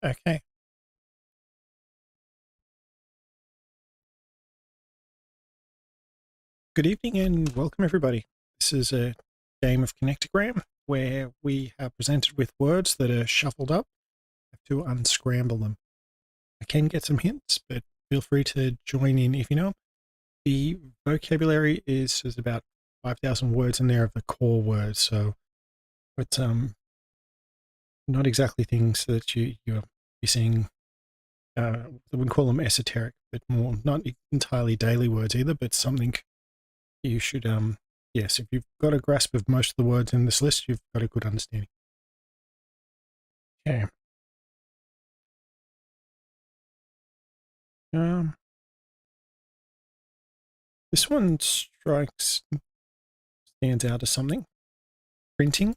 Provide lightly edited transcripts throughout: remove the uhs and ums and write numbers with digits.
Okay. Good evening and welcome everybody. This is a game of Connectagram where we are presented with words that are shuffled up. I have to unscramble them. I can get some hints, but feel free to join in if you know. The vocabulary is about 5,000 words in there of the core words, so it's not exactly things that you're seeing. I wouldn't call them esoteric, but more not entirely daily words either, but something you should yes, if you've got a grasp of most of the words in this list, you've got a good understanding. Okay. Um, this one stands out as something. Printing.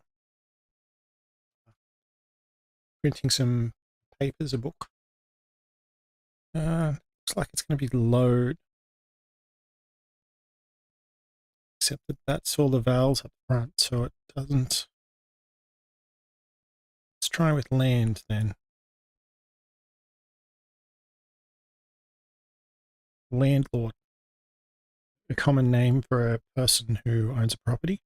Printing some papers, a book. Looks like it's going to be load, except that that's all the vowels up front, so it doesn't. Let's try with land then. Landlord. A common name for a person who owns a property.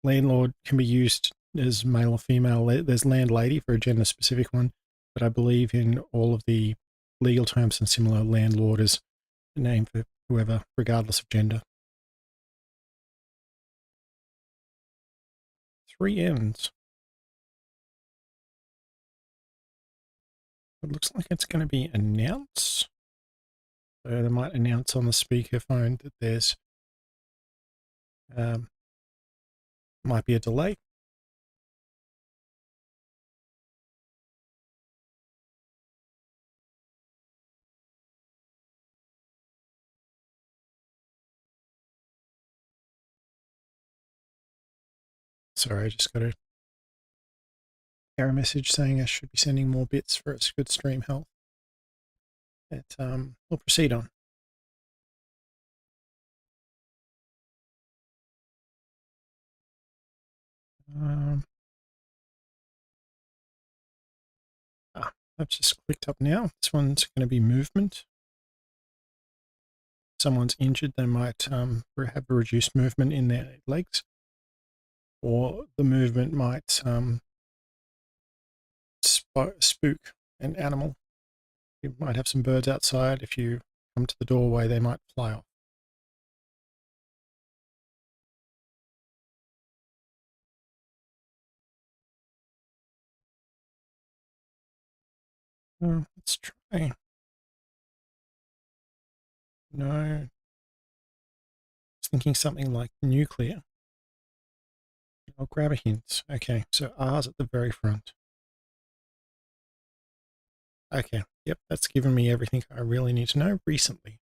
Landlord can be used as male or female. There's landlady for a gender specific one, but I believe in all of the legal terms and similar, landlord is a name for whoever, regardless of gender. 3 N's. It looks like it's going to be announce. So they might announce on the speakerphone that there's might be a delay. Sorry, I just got a error message saying I should be sending more bits for its good stream health. But we'll proceed on. I've just clicked up now. This one's going to be movement. Someone's injured, they might have a reduced movement in their legs, or the movement might spook an animal. You might have some birds outside. If you come to the doorway, they might fly off. Let's try. No. I was thinking something like nuclear. I'll grab a hint. Okay, so R's at the very front. Okay, yep, that's given me everything I really need to know recently.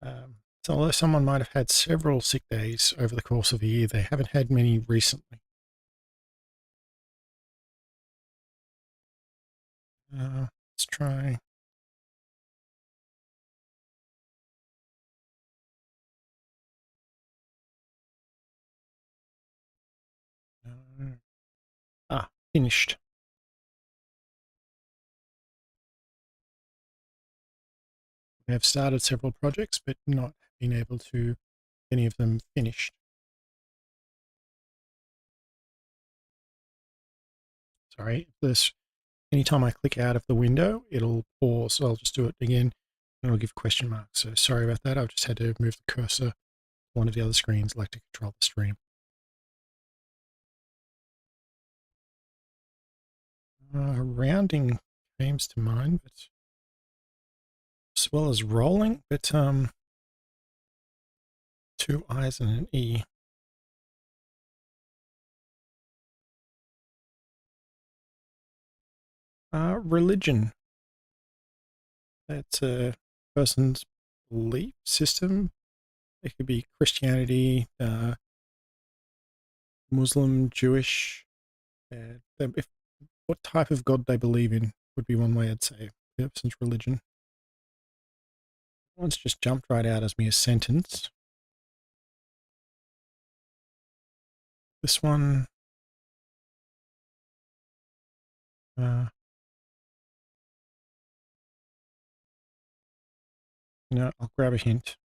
So although someone might have had several sick days over the course of a year, they haven't had many recently. Let's try. Finished. We have started several projects, but not been able to any of them finished. Sorry, this anytime I click out of the window, it'll pause. So I'll just do it again and it'll give question marks. So sorry about that. I've just had to move the cursor to one of the other screens, like to control the stream. Rounding came to mind, but as well as rolling, but 2 I's and an E. Religion. That's a person's belief system. It could be Christianity, Muslim, Jewish. What type of God they believe in would be one way I'd say. The person's religion. One's just jumped right out as me a sentence. This one, Uh, I'll grab a hint.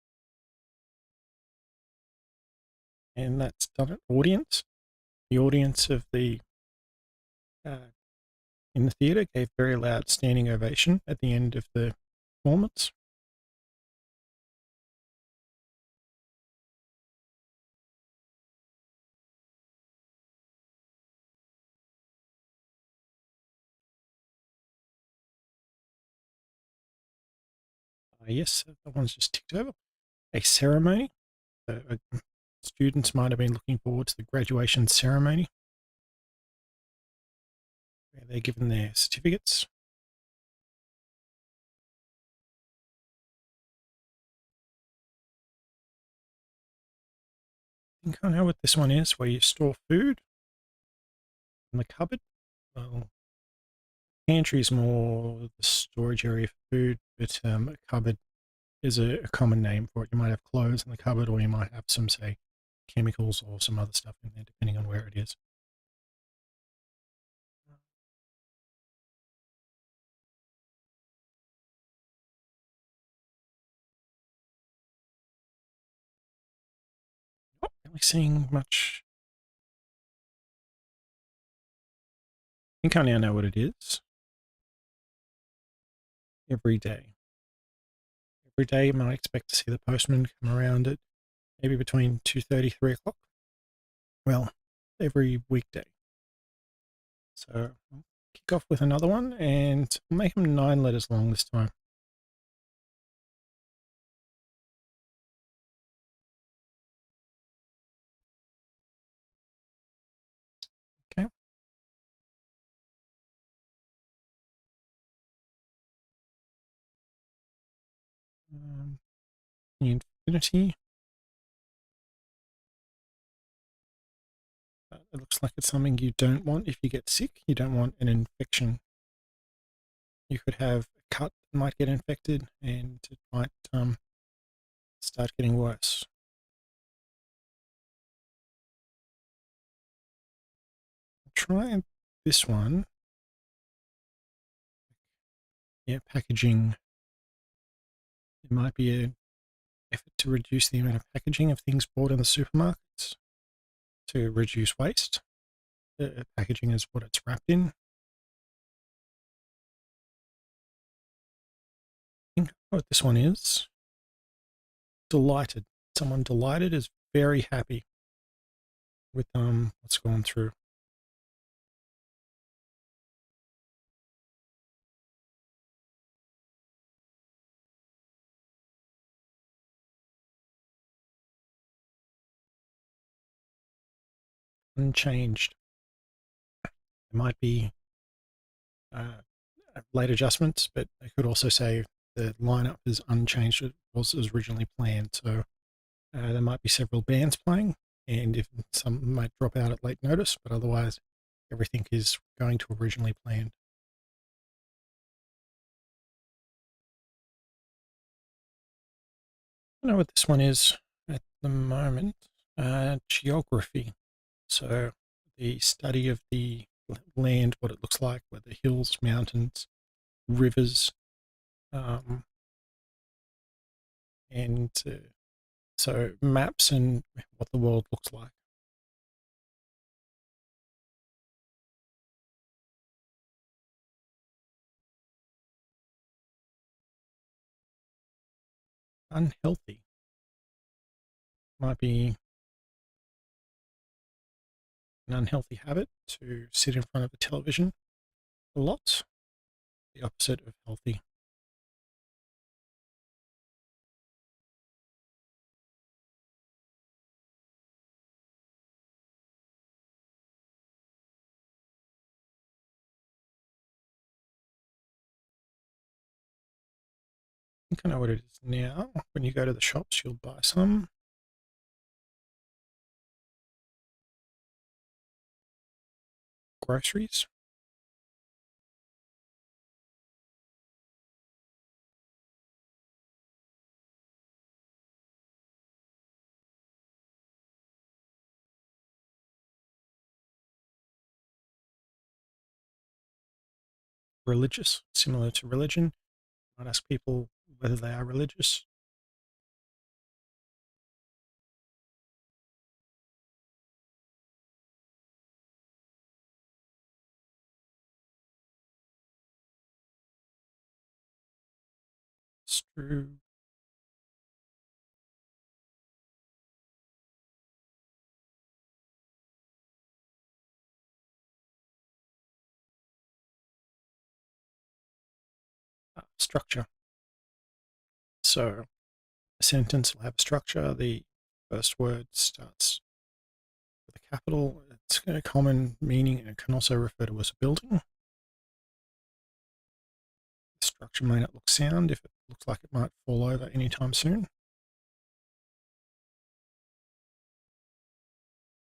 And that's done it. Audience. The audience of the uh, in the theatre gave very loud standing ovation at the end of the performance. Yes, that one's just ticked over. A ceremony. Students might have been looking forward to the graduation ceremony where they're given their certificates. I think I know what this one is, where you store food in the cupboard. Well, pantry is more the storage area for food, but a cupboard is a common name for it. You might have clothes in the cupboard, or you might have some, say, chemicals or some other stuff in there, depending on where it is. Not really seeing much. I think I now know what it is. Every day. Every day you might expect to see the postman come around at maybe between 2:30, 3 o'clock. Well, every weekday. So I'll kick off with another one, and I'll make them 9 letters long this time. Okay. The infinity. It looks like it's something you don't want if you get sick. You don't want an infection. You could have a cut that might get infected, and it might start getting worse. Try this one. Yeah, packaging. It might be an effort to reduce the amount of packaging of things bought in the supermarkets to reduce waste. Packaging is what it's wrapped in. I think what this one is. Delighted. Someone delighted is very happy with what's gone through. Unchanged. There might be uh, late adjustments, but I could also say the lineup is unchanged. It was originally planned, so there might be several bands playing, and if some might drop out at late notice, but otherwise everything is going to originally planned. I don't know what this one is at the moment. Geography. So the study of the land, what it looks like, where the hills, mountains, rivers, um, and so maps and what the world looks like. Unhealthy might be an unhealthy habit to sit in front of a television a lot. The opposite of healthy. I think I know what it is now. When you go to the shops, you'll buy some groceries. religious, similar to religion. Might ask people whether they are religious. It's true. Structure. So a sentence will have a structure. The first word starts with a capital. It's a common meaning and it can also refer to as a building. The structure may not look sound if it looks like it might fall over anytime soon.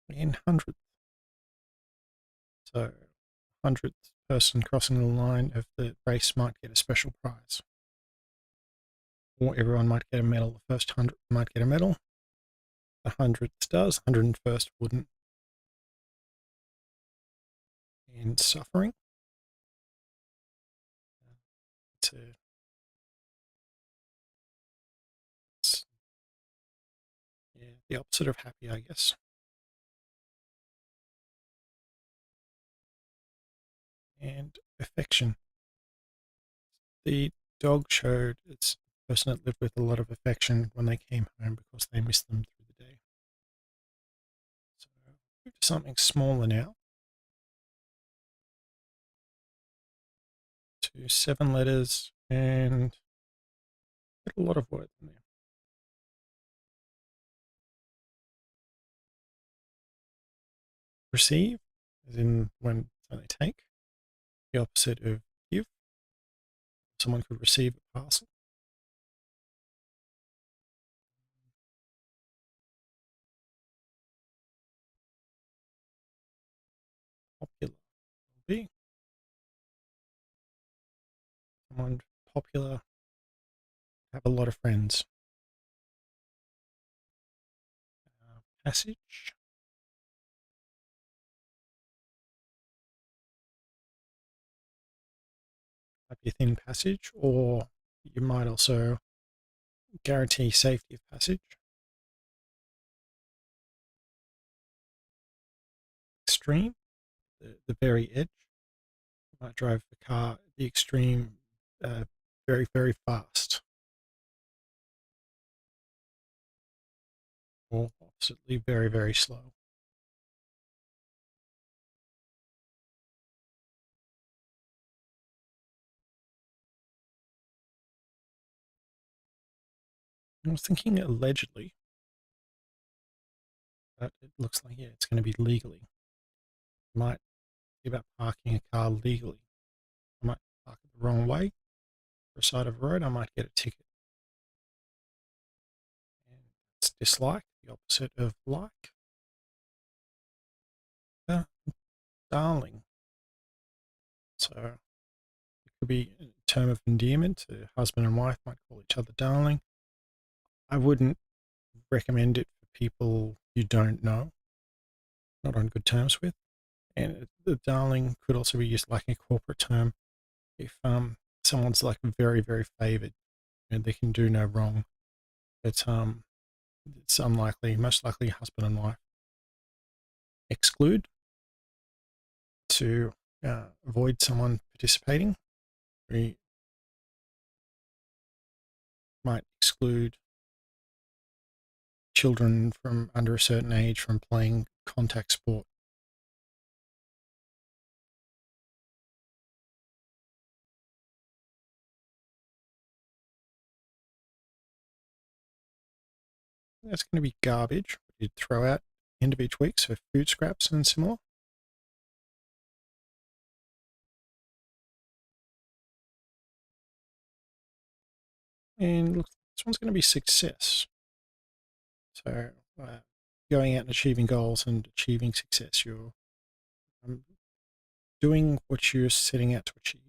In hundredth. So 100th person crossing the line of the race might get a special prize. Or everyone might get a medal. The first 100 might get a medal. The 100th does, 101st wouldn't. And suffering. It's, it's yeah, the opposite of happy, I guess. And affection. The dog showed its person it lived with a lot of affection when they came home because they missed them through the day. So move to something smaller now. To 7 letters and a lot of words in there. Receive, as in when they take. The opposite of give. Someone could receive a parcel. Popular will be someone popular, have a lot of friends. Passage. Might be a thin passage, or you might also guarantee safety of passage. Extreme, the very edge. You might drive the car at the extreme very, very fast. Or oppositely, very, very slow. I was thinking allegedly, but it looks like, yeah, it's going to be legally. You might be about parking a car legally. I might park it the wrong way for a side of a road, I might get a ticket. And it's dislike, the opposite of like. Darling. So it could be a term of endearment. A husband and wife might call each other darling. I wouldn't recommend it for people you don't know, not on good terms with. And the darling could also be used like a corporate term if someone's like very, very favored and they can do no wrong. But it's unlikely, most likely husband and wife. Exclude, to avoid someone participating. We might exclude children from under a certain age from playing contact sport. That's going to be garbage. You'd throw out end of each week, so food scraps and similar. And look, this one's going to be success. So going out and achieving goals and achieving success. You're doing what you're setting out to achieve.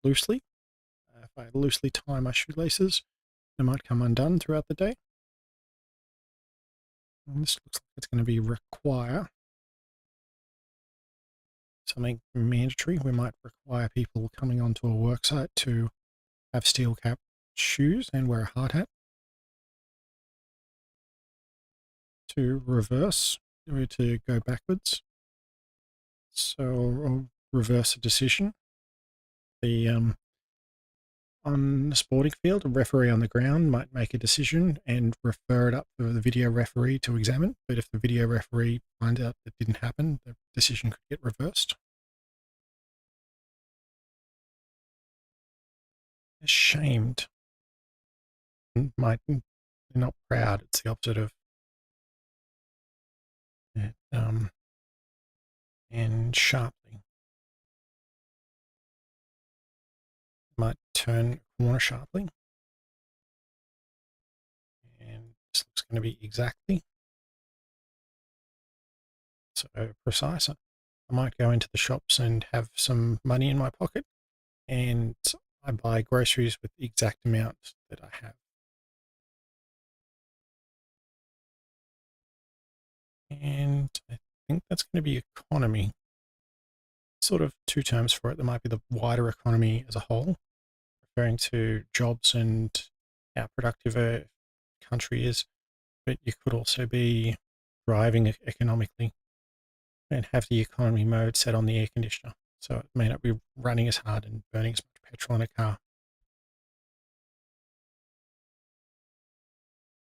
Loosely. If I loosely tie my shoelaces, they might come undone throughout the day. And this looks like it's going to be require something mandatory. We might require people coming onto a work site to have steel cap shoes and wear a hard hat. To reverse, to go backwards. So I'll reverse a decision. The on the sporting field, a referee on the ground might make a decision and refer it up for the video referee to examine. But if the video referee finds out that didn't happen, the decision could get reversed. Ashamed. Might, they're not proud. It's the opposite of and sharply. Might turn a corner sharply. And this looks going to be exactly. So precise. I might go into the shops and have some money in my pocket, and I buy groceries with the exact amount that I have. And I think that's going to be economy. Sort of two terms for it. There might be the wider economy as a whole, referring to jobs and how productive a country is, but you could also be driving economically and have the economy mode set on the air conditioner. So it may not be running as hard and burning as much petrol in a car.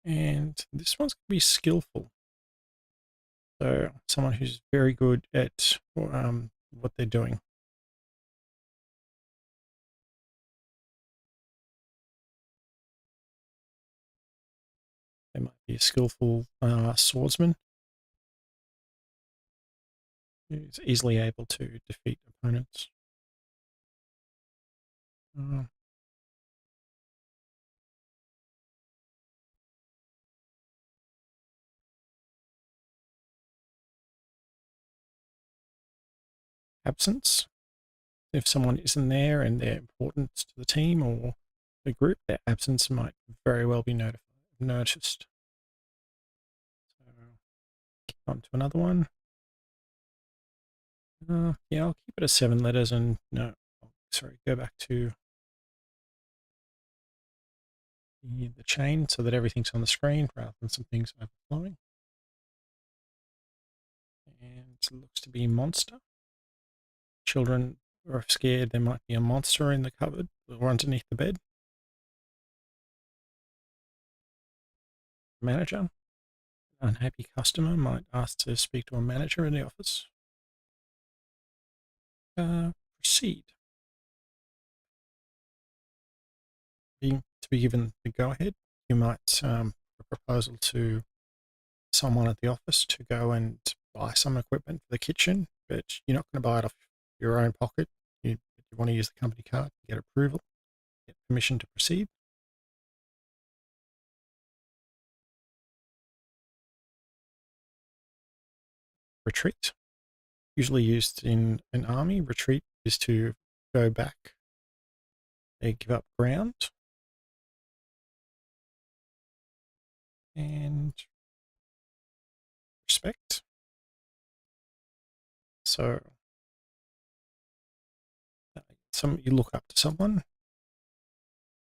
And this one's going to be skillful. So someone who's very good at what they're doing. They might be a skillful swordsman who's easily able to defeat opponents. Absence. If someone isn't there and they're important to the team or the group, their absence might very well be noticed. So, on to another one. Yeah, I'll keep it as 7 letters and no, sorry, go back to the chain so that everything's on the screen rather than some things overflowing. And it looks to be monster. Children are scared there might be a monster in the cupboard or underneath the bed. Manager. Unhappy customer might ask to speak to a manager in the office. Proceed. To be given the go-ahead, you might a proposal to someone at the office to go and buy some equipment for the kitchen, but you're not going to buy it off your own pocket. You want to use the company card, get approval, get permission to proceed. Retreat. Usually used in an army, retreat is to go back. They give up ground. And respect. So you look up to someone,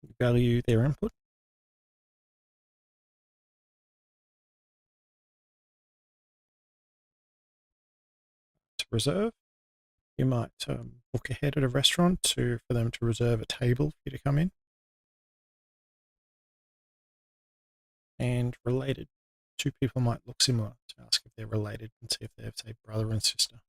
you value their input. To reserve, you might book ahead at a restaurant for them to reserve a table for you to come in. And related, two people might look similar to ask if they're related and see if they're, say, brother and sister.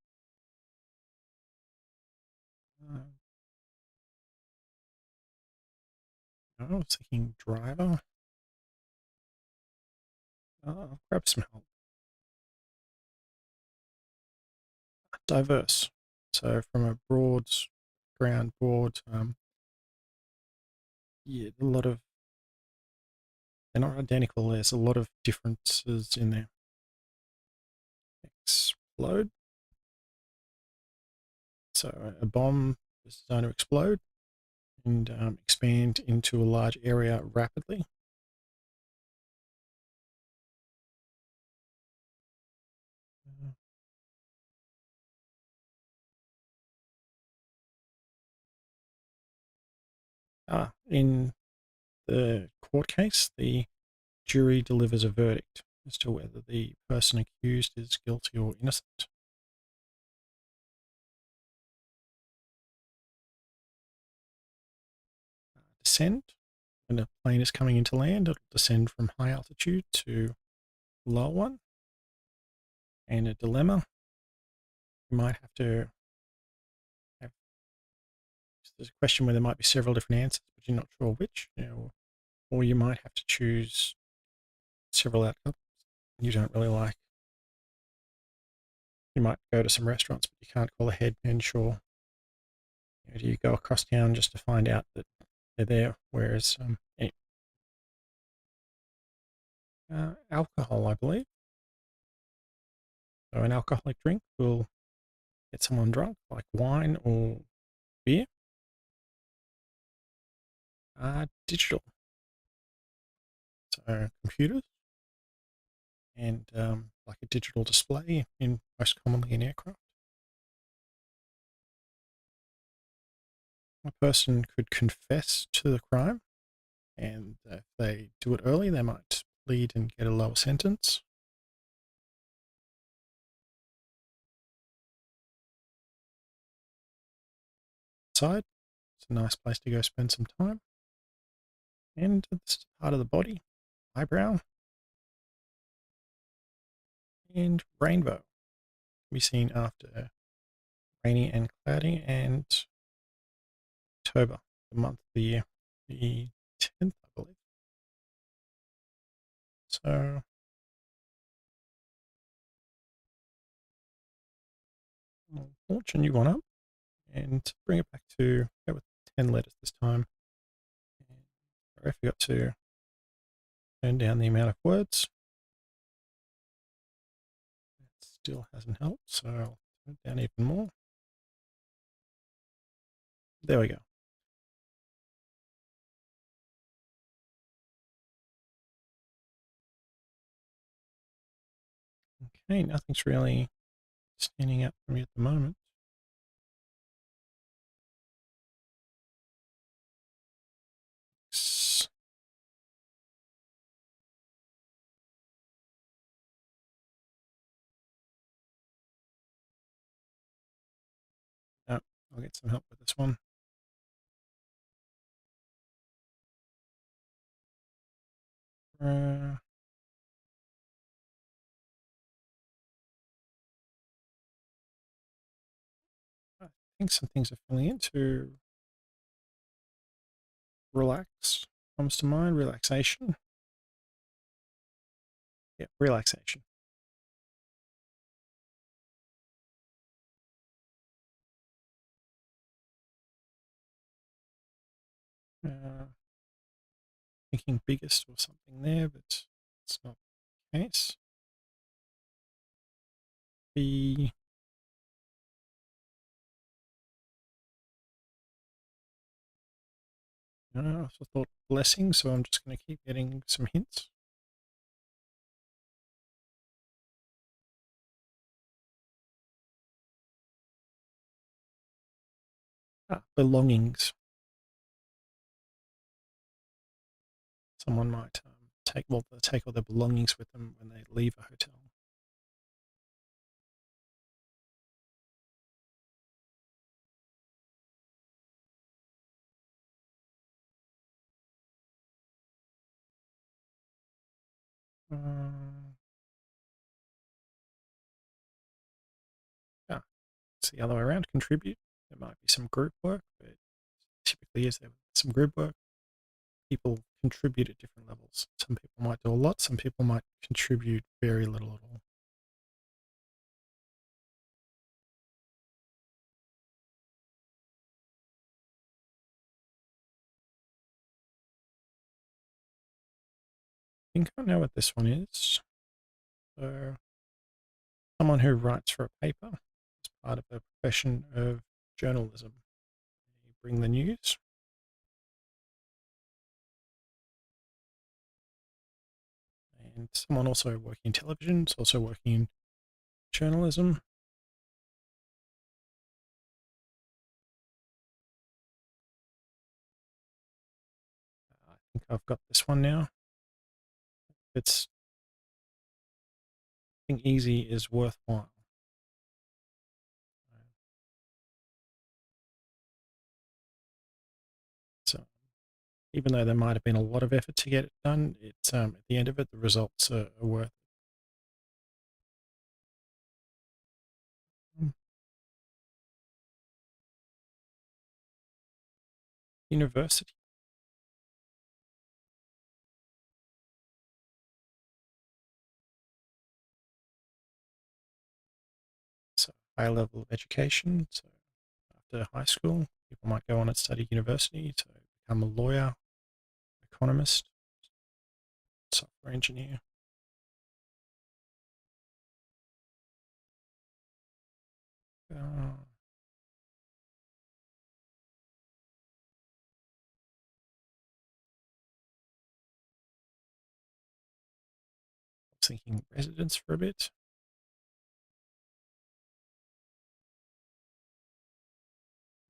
I was thinking driver. I'll grab some help. Diverse. So from a broad ground board, yeah, a lot of, they're not identical. There's a lot of differences in there. Explode. So a bomb is designed to explode and expand into a large area rapidly. In the court case, the jury delivers a verdict as to whether the person accused is guilty or innocent. Descend. When a plane is coming into land, it'll descend from high altitude to low one. And a dilemma, you might have to have, there's a question where there might be several different answers, but you're not sure which, or you might have to choose several outcomes you don't really like. You might go to some restaurants, but you can't call ahead and ensure. Do you go across town just to find out that they're there? Whereas alcohol, I believe. So an alcoholic drink will get someone drunk, like wine or beer. Digital. So computers and like a digital display in most commonly in aircraft. A person could confess to the crime, and if they do it early, they might plead and get a lower sentence. Side, it's a nice place to go spend some time. And this is part of the body, eyebrow, and rainbow. Can be seen after rainy and cloudy, and October, the month of the year, the 10th, I believe. So I'll launch a new one up and bring it back to go with 10 letters this time. I forgot to turn down the amount of words. It still hasn't helped, so I'll turn it down even more. There we go. Okay, nothing's really standing out for me at the moment. No, I'll get some help with this one. I think some things are filling in to relax comes to mind. Relaxation. Yeah, relaxation. Thinking biggest or something there, but it's not the case. The I also thought blessing, so I'm just going to keep getting some hints. Belongings. Someone might take all their belongings with them when they leave a hotel. Yeah, it's the other way around. Contribute. There might be some group work, but typically is there some group work. People contribute at different levels. Some people might do a lot. Some people might contribute very little at all. I think I know what this one is. So, someone who writes for a paper as part of a profession of journalism. They bring the news. And someone also working in television is also working in journalism. think I've got this one now. It's I think easy is worthwhile. So even though there might have been a lot of effort to get it done, it's at the end of it, the results are worth it. University. So high level of education. So after high school, people might go on and study university to become a lawyer, economist, software engineer. I was thinking residence for a bit.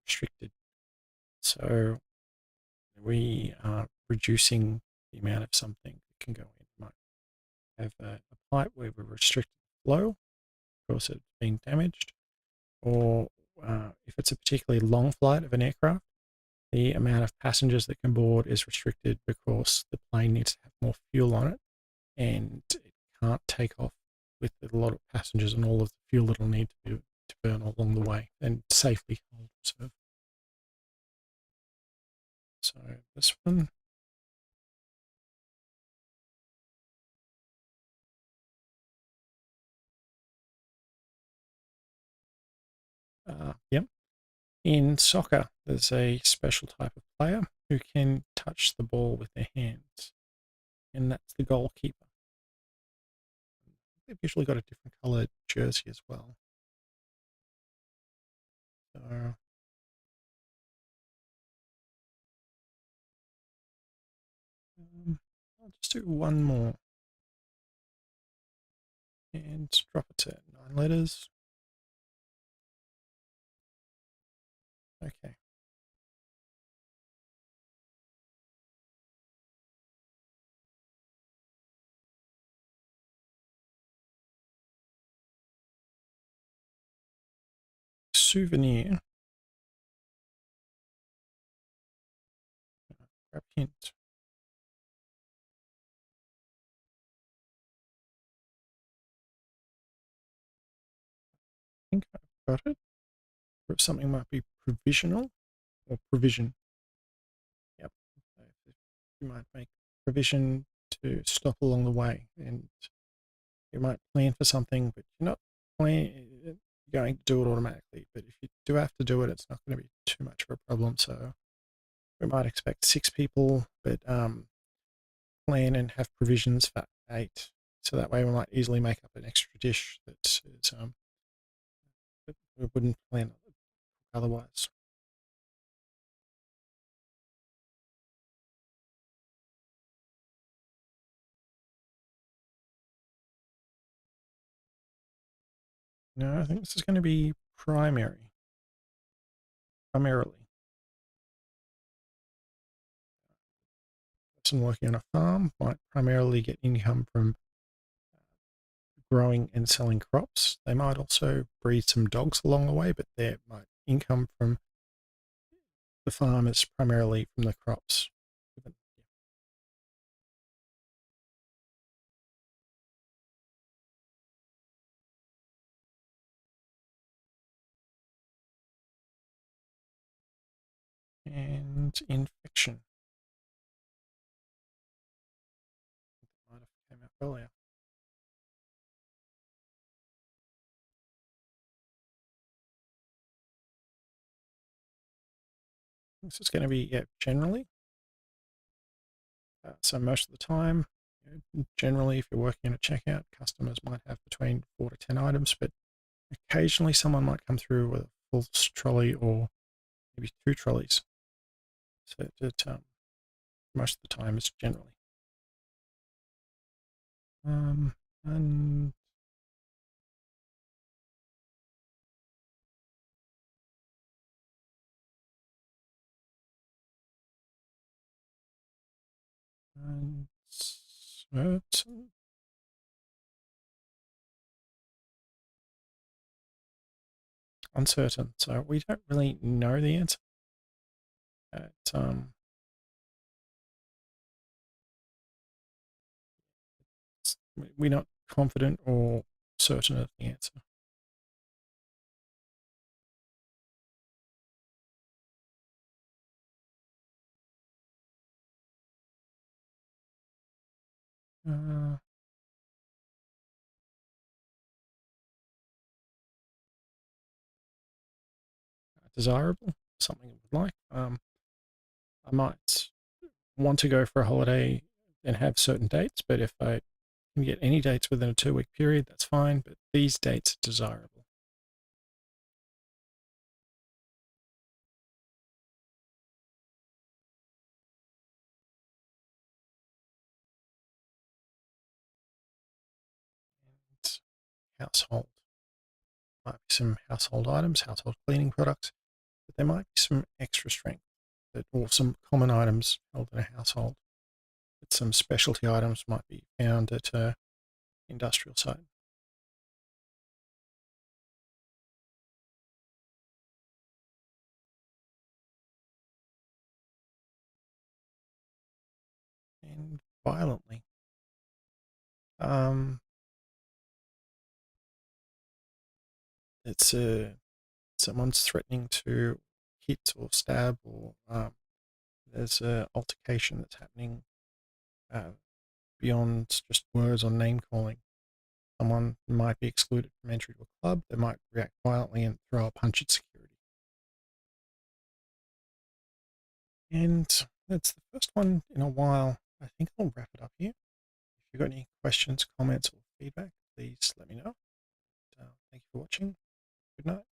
Restricted. So we are reducing the amount of something that can go in. We might have a pipe where we're restricting the flow because it's been damaged, or if it's a particularly long flight of an aircraft, the amount of passengers that can board is restricted because the plane needs to have more fuel on it, and it can't take off with a lot of passengers and all of the fuel it'll need to burn along the way and safely hold reserve. So this one, yep. In soccer, there's a special type of player who can touch the ball with their hands, and that's the goalkeeper. They've usually got a different coloured jersey as well. So I'll just do one more and drop it to 9 letters. Okay. Souvenir. Grab hint. I think I've got it. Or something might be provisional or provision. Yep. You might make provision to stop along the way, and you might plan for something, but you're not going to do it automatically. But if you do have to do it, it's not going to be too much of a problem. So we might expect 6 people, but plan and have provisions for 8. So that way we might easily make up an extra dish that is that we wouldn't plan otherwise. No, I think this is going to be primarily. Person working on a farm might primarily get income from growing and selling crops. They might also breed some dogs along the way, but their income from the farm is primarily from the crops. And infection. Might have came out earlier. This is going to be generally. So most of the time, generally, if you're working in a checkout, customers might have between 4 to 10 items, but occasionally someone might come through with a full trolley or maybe 2 trolleys. So most of the time, it's generally. And Uncertain. Uncertain. So we don't really know the answer. We're not confident or certain of the answer. Desirable, something I would like. I might want to go for a holiday and have certain dates, but if I can get any dates within a 2-week period, that's fine. But these dates are desirable. And household. Might be some household items, household cleaning products, but there might be some extra strength or some common items held in a household. But some specialty items might be found at an industrial site. And violently. It's someone's threatening to hit or stab, or there's an altercation that's happening beyond just words or name calling. Someone might be excluded from entry to a club. They might react violently and throw a punch at security. And that's the first one in a while. I think I'll wrap it up here. If you've got any questions, comments, or feedback, please let me know. Thank you for watching. Good night.